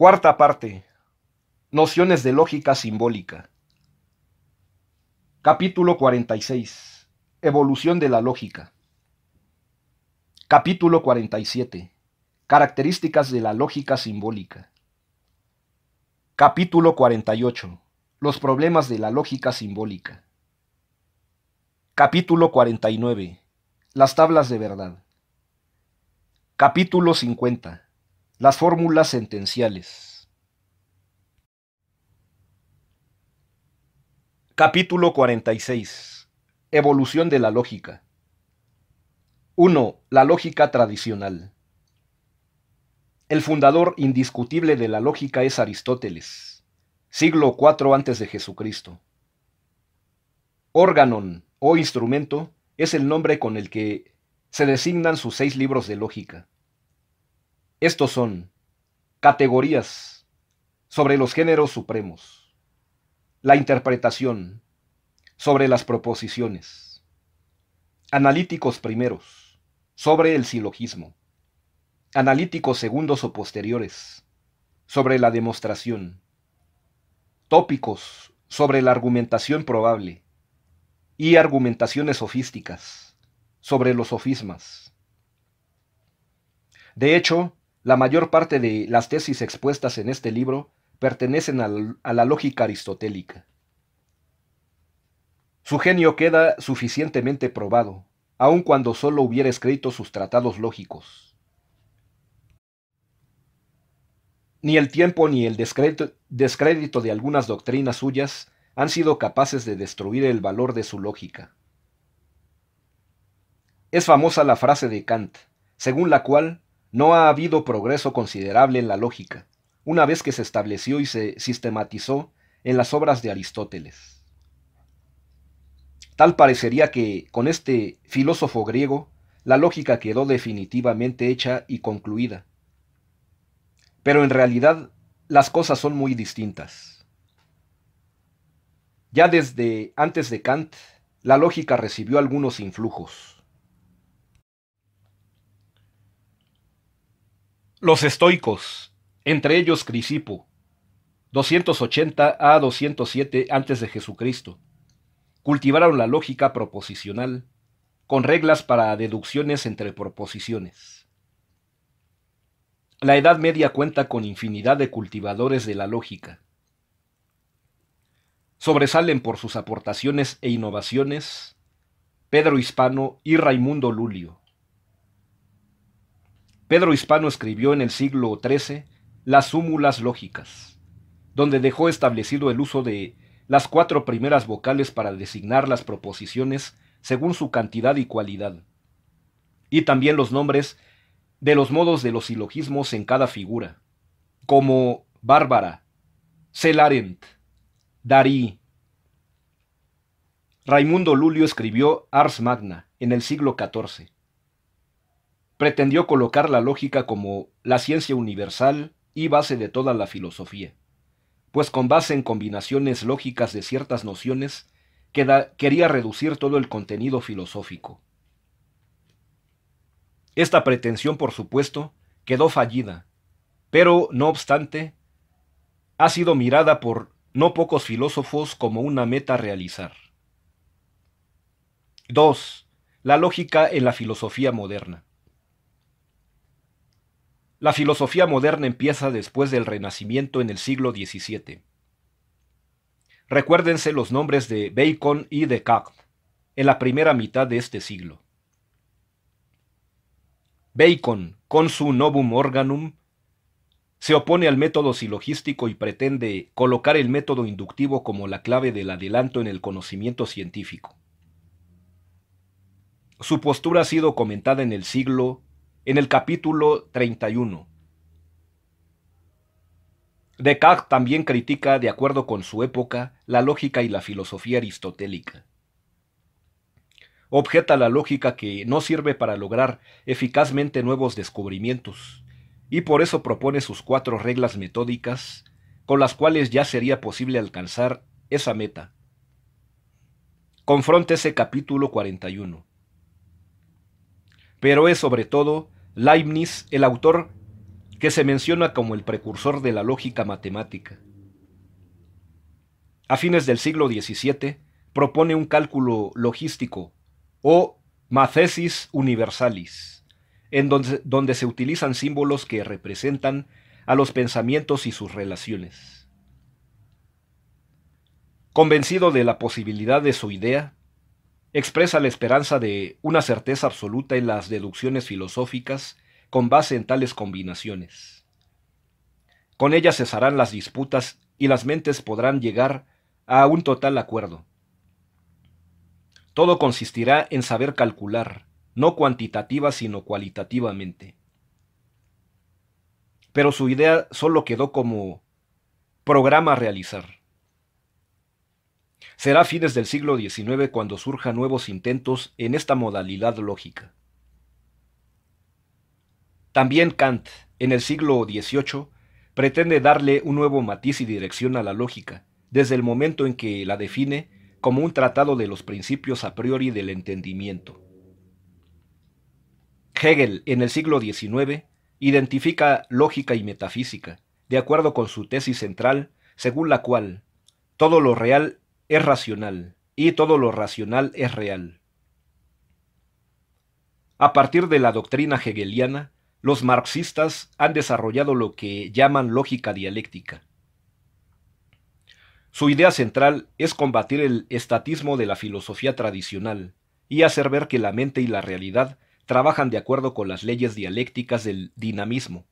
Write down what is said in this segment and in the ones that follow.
Cuarta parte. Nociones de lógica simbólica. Capítulo 46. Evolución de la lógica. Capítulo 47. Características de la lógica simbólica. Capítulo 48. Los problemas de la lógica simbólica. Capítulo 49. Las tablas de verdad. Capítulo 50. Las fórmulas sentenciales. Capítulo 46. Evolución de la lógica. 1. La lógica tradicional. El fundador indiscutible de la lógica es Aristóteles, siglo IV a.C. Órganon, o instrumento, es el nombre con el que se designan sus 6 libros de lógica. Estos son: categorías, sobre los géneros supremos; la interpretación, sobre las proposiciones; analíticos primeros, sobre el silogismo; analíticos segundos o posteriores, sobre la demostración; tópicos, sobre la argumentación probable; y argumentaciones sofísticas, sobre los sofismas. De hecho, la mayor parte de las tesis expuestas en este libro pertenecen a la lógica aristotélica. Su genio queda suficientemente probado, aun cuando solo hubiera escrito sus tratados lógicos. Ni el tiempo ni el descrédito de algunas doctrinas suyas han sido capaces de destruir el valor de su lógica. Es famosa la frase de Kant, según la cual no ha habido progreso considerable en la lógica, una vez que se estableció y se sistematizó en las obras de Aristóteles. Tal parecería que, con este filósofo griego, la lógica quedó definitivamente hecha y concluida. Pero en realidad, las cosas son muy distintas. Ya desde antes de Kant, la lógica recibió algunos influjos. Los estoicos, entre ellos Crisipo, 280 a 207 a.C., cultivaron la lógica proposicional, con reglas para deducciones entre proposiciones. La Edad Media cuenta con infinidad de cultivadores de la lógica. Sobresalen por sus aportaciones e innovaciones Pedro Hispano y Raimundo Lulio. Pedro Hispano escribió en el siglo XIII las Súmulas Lógicas, donde dejó establecido el uso de las 4 primeras vocales para designar las proposiciones según su cantidad y cualidad, y también los nombres de los modos de los silogismos en cada figura, como Bárbara, Celarent, Darí. Raimundo Lulio escribió Ars Magna en el siglo XIV. Pretendió colocar la lógica como la ciencia universal y base de toda la filosofía, pues con base en combinaciones lógicas de ciertas nociones, quería reducir todo el contenido filosófico. Esta pretensión, por supuesto, quedó fallida, pero, no obstante, ha sido mirada por no pocos filósofos como una meta a realizar. 2. La lógica en la filosofía moderna. La filosofía moderna empieza después del Renacimiento en el siglo XVII. Recuérdense los nombres de Bacon y Descartes, en la primera mitad de este siglo. Bacon, con su Novum Organum, se opone al método silogístico y pretende colocar el método inductivo como la clave del adelanto en el conocimiento científico. Su postura ha sido comentada en el capítulo 31. Descartes también critica, de acuerdo con su época, la lógica y la filosofía aristotélica. Objeta la lógica que no sirve para lograr eficazmente nuevos descubrimientos, y por eso propone sus 4 reglas metódicas, con las cuales ya sería posible alcanzar esa meta. Confronta ese capítulo 41. Pero es sobre todo Leibniz el autor que se menciona como el precursor de la lógica matemática. A fines del siglo XVII, propone un cálculo logístico, o mathesis universalis, en donde se utilizan símbolos que representan a los pensamientos y sus relaciones. Convencido de la posibilidad de su idea, expresa la esperanza de una certeza absoluta en las deducciones filosóficas con base en tales combinaciones. Con ellas cesarán las disputas y las mentes podrán llegar a un total acuerdo. Todo consistirá en saber calcular, no cuantitativa sino cualitativamente. Pero su idea solo quedó como programa a realizar. Será a fines del siglo XIX cuando surjan nuevos intentos en esta modalidad lógica. También Kant, en el siglo XVIII, pretende darle un nuevo matiz y dirección a la lógica, desde el momento en que la define como un tratado de los principios a priori del entendimiento. Hegel, en el siglo XIX, identifica lógica y metafísica, de acuerdo con su tesis central, según la cual todo lo real es racional y todo lo racional es real. A partir de la doctrina hegeliana, los marxistas han desarrollado lo que llaman lógica dialéctica. Su idea central es combatir el estatismo de la filosofía tradicional y hacer ver que la mente y la realidad trabajan de acuerdo con las leyes dialécticas del dinamismo,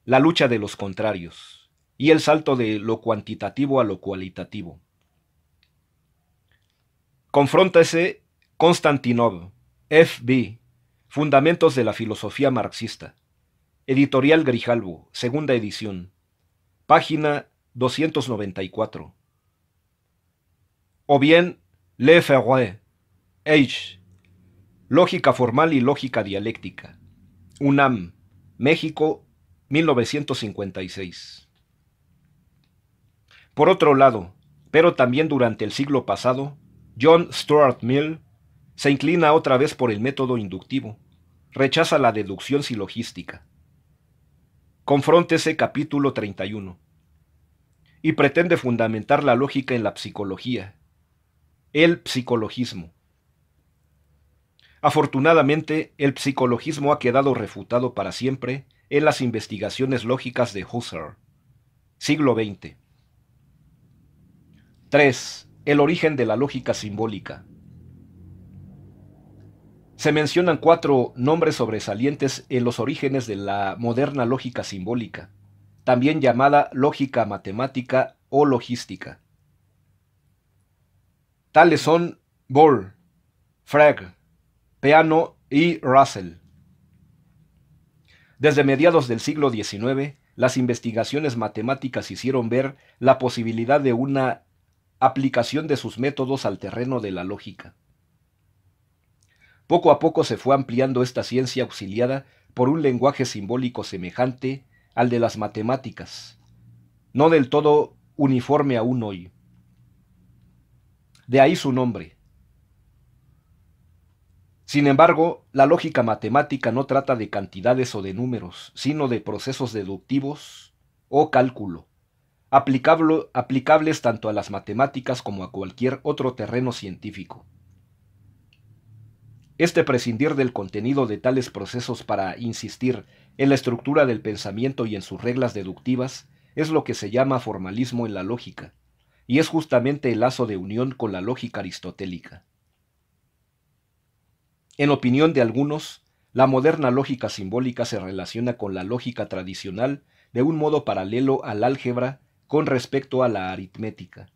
la lucha de los contrarios y el salto de lo cuantitativo a lo cualitativo. Confróntese Konstantinov, F.B., Fundamentos de la filosofía marxista. Editorial Grijalbo, segunda edición. Página 294. O bien, Le Ferré, H. Lógica formal y lógica dialéctica. UNAM, México, 1956. Por otro lado, pero también durante el siglo pasado, John Stuart Mill se inclina otra vez por el método inductivo, rechaza la deducción silogística. Confróntese capítulo 31. Y pretende fundamentar la lógica en la psicología, el psicologismo. Afortunadamente, el psicologismo ha quedado refutado para siempre en las investigaciones lógicas de Husserl, siglo XX. 3. El origen de la lógica simbólica. Se mencionan 4 nombres sobresalientes en los orígenes de la moderna lógica simbólica, también llamada lógica matemática o logística. Tales son Bohr, Frege, Peano y Russell. Desde mediados del siglo XIX, las investigaciones matemáticas hicieron ver la posibilidad de una aplicación de sus métodos al terreno de la lógica. Poco a poco se fue ampliando esta ciencia auxiliada por un lenguaje simbólico semejante al de las matemáticas, no del todo uniforme aún hoy. De ahí su nombre. Sin embargo, la lógica matemática no trata de cantidades o de números, sino de procesos deductivos o cálculo, aplicables tanto a las matemáticas como a cualquier otro terreno científico. Este prescindir del contenido de tales procesos para insistir en la estructura del pensamiento y en sus reglas deductivas es lo que se llama formalismo en la lógica, y es justamente el lazo de unión con la lógica aristotélica. En opinión de algunos, la moderna lógica simbólica se relaciona con la lógica tradicional de un modo paralelo al álgebra con respecto a la aritmética.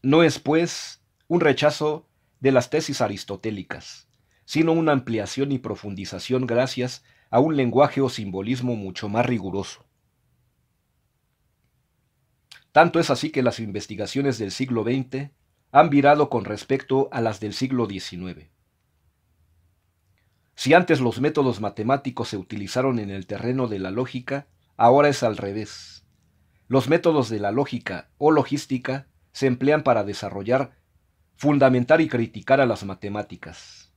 No es, pues, un rechazo de las tesis aristotélicas, sino una ampliación y profundización gracias a un lenguaje o simbolismo mucho más riguroso. Tanto es así que las investigaciones del siglo XX han virado con respecto a las del siglo XIX. Si antes los métodos matemáticos se utilizaron en el terreno de la lógica, ahora es al revés. Los métodos de la lógica o logística se emplean para desarrollar, fundamentar y criticar a las matemáticas.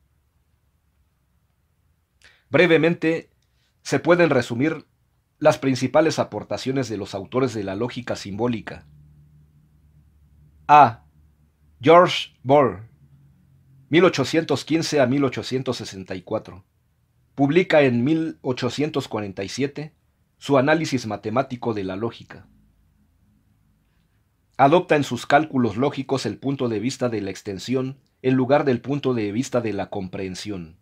Brevemente, se pueden resumir las principales aportaciones de los autores de la lógica simbólica. A. George Boole, 1815 a 1864. Publica en 1847 su análisis matemático de la lógica. Adopta en sus cálculos lógicos el punto de vista de la extensión en lugar del punto de vista de la comprensión.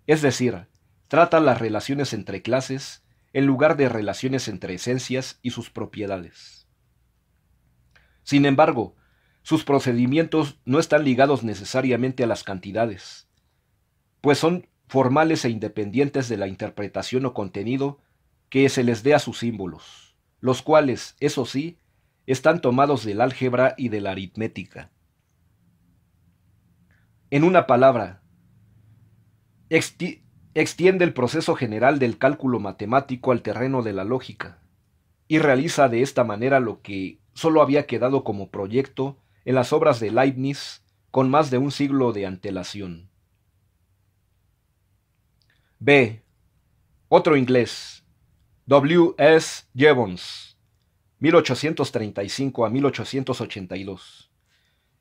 Es decir, trata las relaciones entre clases en lugar de relaciones entre esencias y sus propiedades. Sin embargo, sus procedimientos no están ligados necesariamente a las cantidades, pues son formales e independientes de la interpretación o contenido que se les dé a sus símbolos, los cuales, eso sí, están tomados del álgebra y de la aritmética. En una palabra, extiende el proceso general del cálculo matemático al terreno de la lógica, y realiza de esta manera lo que solo había quedado como proyecto en las obras de Leibniz con más de un siglo de antelación. B. Otro inglés, W. S. Jevons, 1835 a 1882.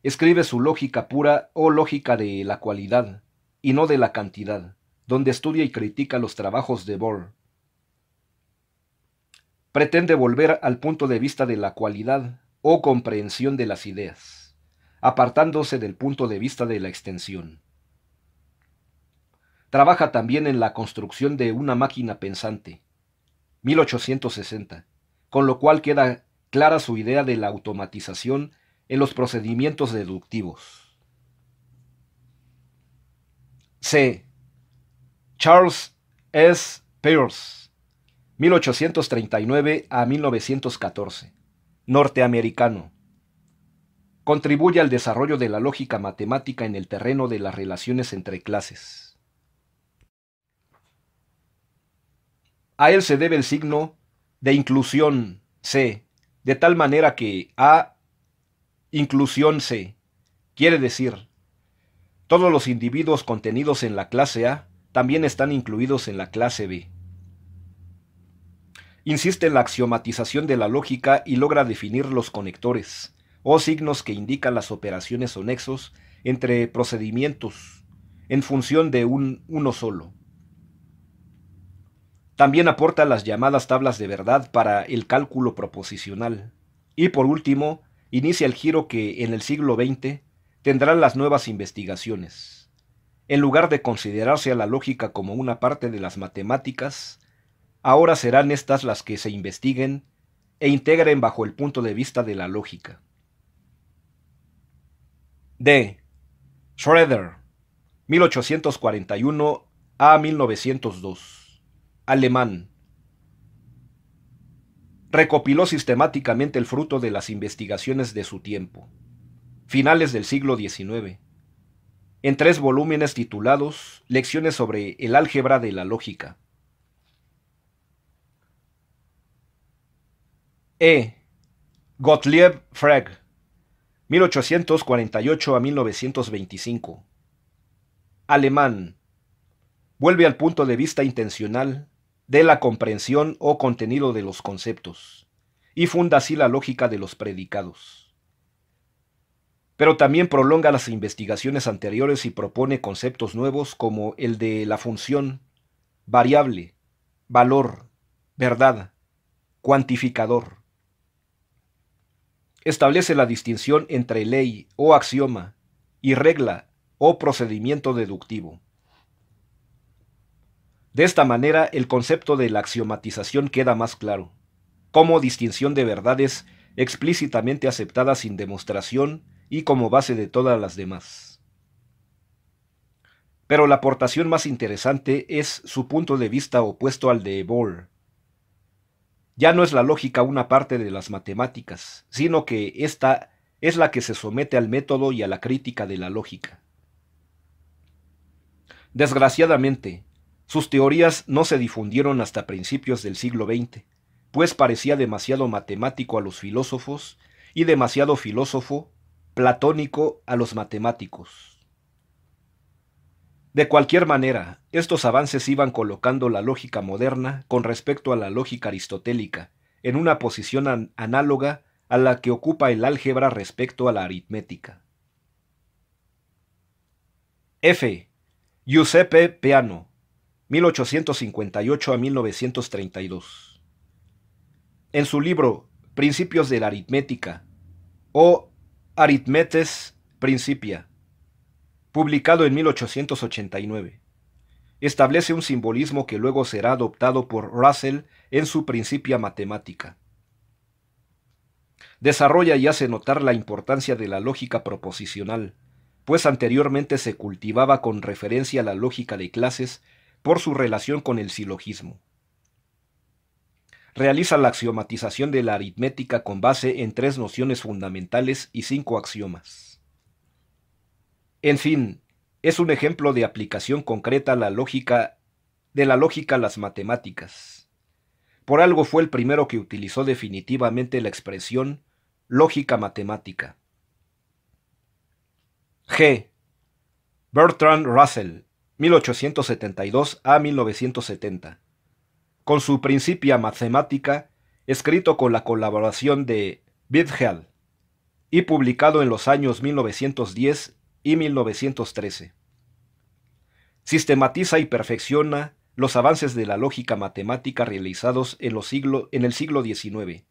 Escribe su lógica pura o lógica de la cualidad, y no de la cantidad, donde estudia y critica los trabajos de Boole. Pretende volver al punto de vista de la cualidad o comprensión de las ideas, apartándose del punto de vista de la extensión. Trabaja también en la construcción de una máquina pensante, 1860, con lo cual queda clara su idea de la automatización en los procedimientos deductivos. C. Charles S. Peirce, 1839 a 1914, norteamericano. Contribuye al desarrollo de la lógica matemática en el terreno de las relaciones entre clases. A él se debe el signo de inclusión C, de tal manera que A, inclusión C, quiere decir, todos los individuos contenidos en la clase A también están incluidos en la clase B. Insiste en la axiomatización de la lógica y logra definir los conectores, o signos que indican las operaciones o nexos entre procedimientos, en función de uno solo. También aporta las llamadas tablas de verdad para el cálculo proposicional. Y por último, inicia el giro que en el siglo XX tendrán las nuevas investigaciones. En lugar de considerarse a la lógica como una parte de las matemáticas, ahora serán estas las que se investiguen e integren bajo el punto de vista de la lógica. D. Schroeder, 1841 a 1902. Alemán. Recopiló sistemáticamente el fruto de las investigaciones de su tiempo, finales del siglo XIX, en 3 volúmenes titulados Lecciones sobre el álgebra de la lógica. E. Gottlieb Frege, 1848 a 1925. Alemán. Vuelve al punto de vista intencional de la comprensión o contenido de los conceptos, y funda así la lógica de los predicados. Pero también prolonga las investigaciones anteriores y propone conceptos nuevos como el de la función, variable, valor, verdad, cuantificador. Establece la distinción entre ley o axioma y regla o procedimiento deductivo. De esta manera, el concepto de la axiomatización queda más claro, como distinción de verdades explícitamente aceptadas sin demostración y como base de todas las demás. Pero la aportación más interesante es su punto de vista opuesto al de Boole. Ya no es la lógica una parte de las matemáticas, sino que ésta es la que se somete al método y a la crítica de la lógica. Desgraciadamente, sus teorías no se difundieron hasta principios del siglo XX, pues parecía demasiado matemático a los filósofos y demasiado filósofo platónico a los matemáticos. De cualquier manera, estos avances iban colocando la lógica moderna con respecto a la lógica aristotélica en una posición análoga a la que ocupa el álgebra respecto a la aritmética. F. Giuseppe Peano, 1858 a 1932. En su libro Principios de la aritmética, o Arithmetes Principia, publicado en 1889, establece un simbolismo que luego será adoptado por Russell en su Principia Mathematica. Desarrolla y hace notar la importancia de la lógica proposicional, pues anteriormente se cultivaba con referencia a la lógica de clases por su relación con el silogismo. Realiza la axiomatización de la aritmética con base en 3 nociones fundamentales y 5 axiomas. En fin, es un ejemplo de aplicación concreta de la lógica a las matemáticas. Por algo fue el primero que utilizó definitivamente la expresión lógica matemática. G. Bertrand Russell, 1872 a 1970. Con su Principia Mathematica, escrito con la colaboración de Whitehead y publicado en los años 1910 y 1913. Sistematiza y perfecciona los avances de la lógica matemática realizados en el siglo XIX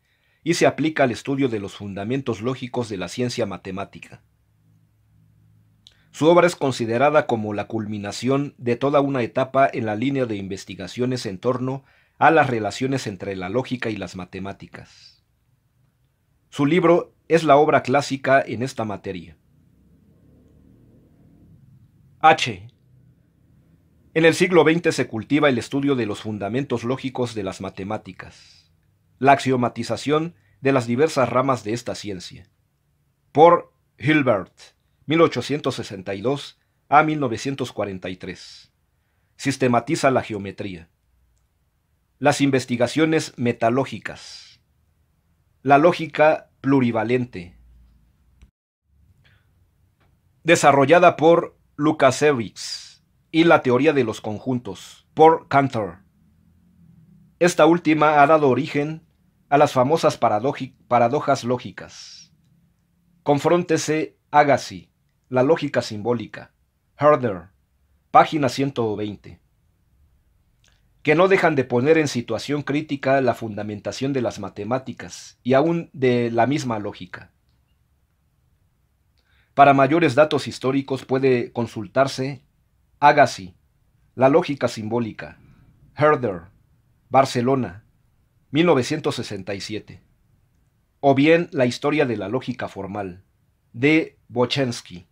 y se aplica al estudio de los fundamentos lógicos de la ciencia matemática. Su obra es considerada como la culminación de toda una etapa en la línea de investigaciones en torno a las relaciones entre la lógica y las matemáticas. Su libro es la obra clásica en esta materia. H. En el siglo XX se cultiva el estudio de los fundamentos lógicos de las matemáticas, la axiomatización de las diversas ramas de esta ciencia. Por Hilbert, 1862 a 1943. Sistematiza la geometría. Las investigaciones metalógicas. La lógica plurivalente. Desarrollada por Lukasiewicz y la teoría de los conjuntos, por Cantor. Esta última ha dado origen a las famosas paradojas lógicas. Confróntese Agassi, la lógica simbólica, Herder, página 120. Que no dejan de poner en situación crítica la fundamentación de las matemáticas y aún de la misma lógica. Para mayores datos históricos puede consultarse Agassi, la lógica simbólica, Herder, Barcelona, 1967. O bien La historia de la lógica formal, de Bochensky.